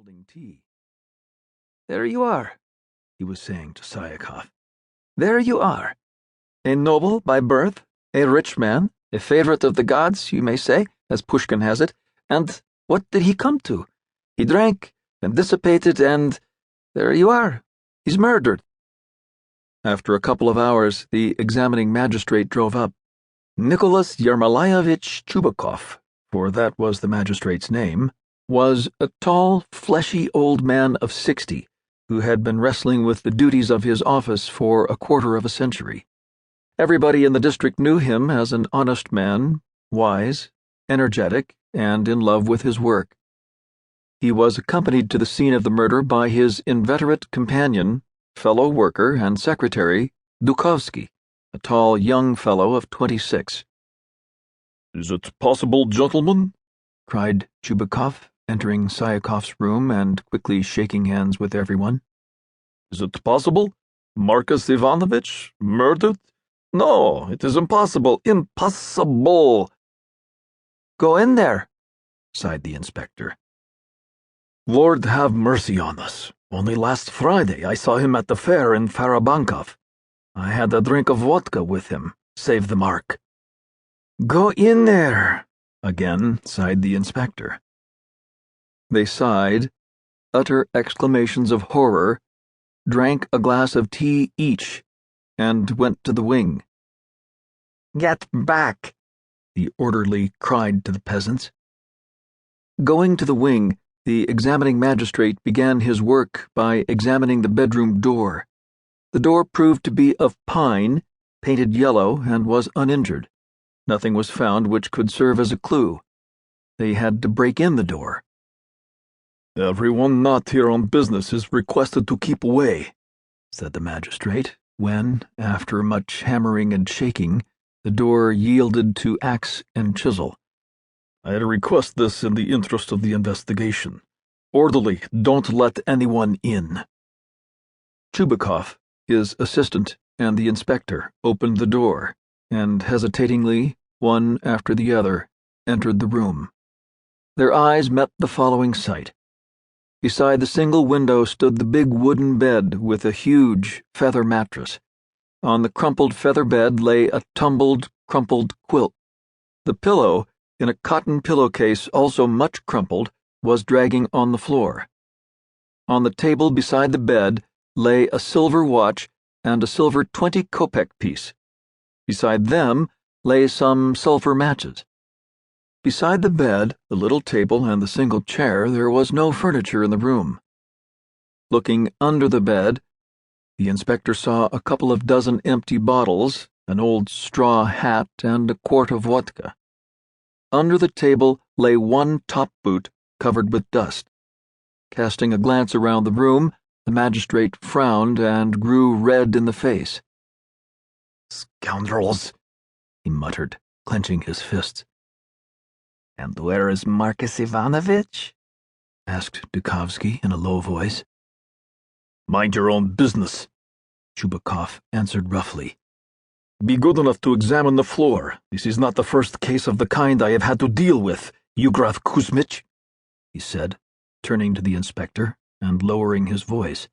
holding tea. "There you are," he was saying to Psyekoff. "There you are. A noble by birth, a rich man, a favorite of the gods, you may say, as Pushkin has it, and what did he come to? He drank and dissipated, and there you are. He's murdered." After a couple of hours, the examining magistrate drove up. Nicholas Yermolayevich Chubakov, for that was the magistrate's name, was a tall, fleshy old man of 60 who had been wrestling with the duties of his office for a quarter of a century. Everybody in the district knew him as an honest man, wise, energetic, and in love with his work. He was accompanied to the scene of the murder by his inveterate companion, fellow worker, and secretary, Dukovsky, a tall young fellow of 26. "Is it possible, gentlemen?" cried Chubakov, entering Psyekoff's room and quickly shaking hands with everyone. "Is it possible? Marcus Ivanovitch murdered? No, it is impossible. Impossible!" "Go in there," sighed the inspector. "Lord have mercy on us. Only last Friday I saw him at the fair in Farabankov. I had a drink of vodka with him. Save the mark." "Go in there," again sighed the inspector. They sighed, utter exclamations of horror, drank a glass of tea each, and went to the wing. "Get back," the orderly cried to the peasants. Going to the wing, the examining magistrate began his work by examining the bedroom door. The door proved to be of pine, painted yellow, and was uninjured. Nothing was found which could serve as a clue. They had to break in the door. "Everyone not here on business is requested to keep away," said the magistrate, when, after much hammering and shaking, the door yielded to axe and chisel. "I request this in the interest of the investigation. Orderly, don't let anyone in." Chubakov, his assistant, and the inspector opened the door, and hesitatingly, one after the other, entered the room. Their eyes met the following sight. Beside the single window stood the big wooden bed with a huge feather mattress. On the crumpled feather bed lay a tumbled, crumpled quilt. The pillow, in a cotton pillowcase also much crumpled, was dragging on the floor. On the table beside the bed lay a silver watch and a silver 20-kopeck piece. Beside them lay some sulphur matches. Beside the bed, the little table, and the single chair, there was no furniture in the room. Looking under the bed, the inspector saw a couple of dozen empty bottles, an old straw hat, and a quart of vodka. Under the table lay one top boot covered with dust. Casting a glance around the room, the magistrate frowned and grew red in the face. "Scoundrels," he muttered, clenching his fists. "And where is Marcus Ivanovitch?" asked Dukovsky in a low voice. "Mind your own business," Chubakov answered roughly. "Be good enough to examine the floor. This is not the first case of the kind I have had to deal with, Yugraf Kuzmich," he said, turning to the inspector and lowering his voice.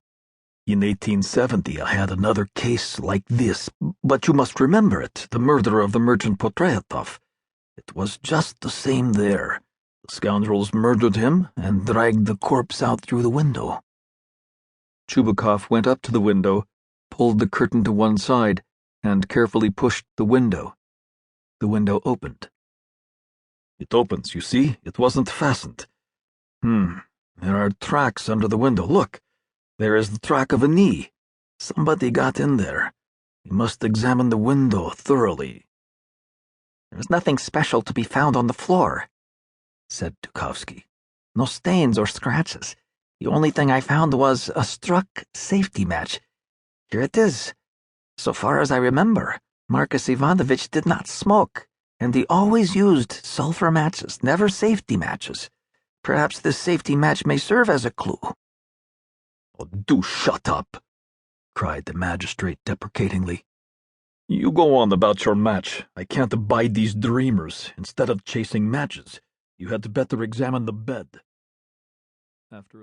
"In 1870 I had another case like this, but you must remember it, the murder of the merchant Potryatov. It was just the same there. The scoundrels murdered him and dragged the corpse out through the window." Chubakov went up to the window, pulled the curtain to one side, and carefully pushed the window. The window opened. "It opens, you see. It wasn't fastened. There are tracks under the window. Look, there is the track of a knee. Somebody got in there. We must examine the window thoroughly." "There's nothing special to be found on the floor," said Dukovsky. "No stains or scratches. The only thing I found was a struck safety match. Here it is. So far as I remember, Marcus Ivanovitch did not smoke, and he always used sulphur matches, never safety matches. Perhaps this safety match may serve as a clue." "Oh, do shut up," cried the magistrate deprecatingly. "You go on about your match. I can't abide these dreamers. Instead of chasing matches, you had better examine the bed." After a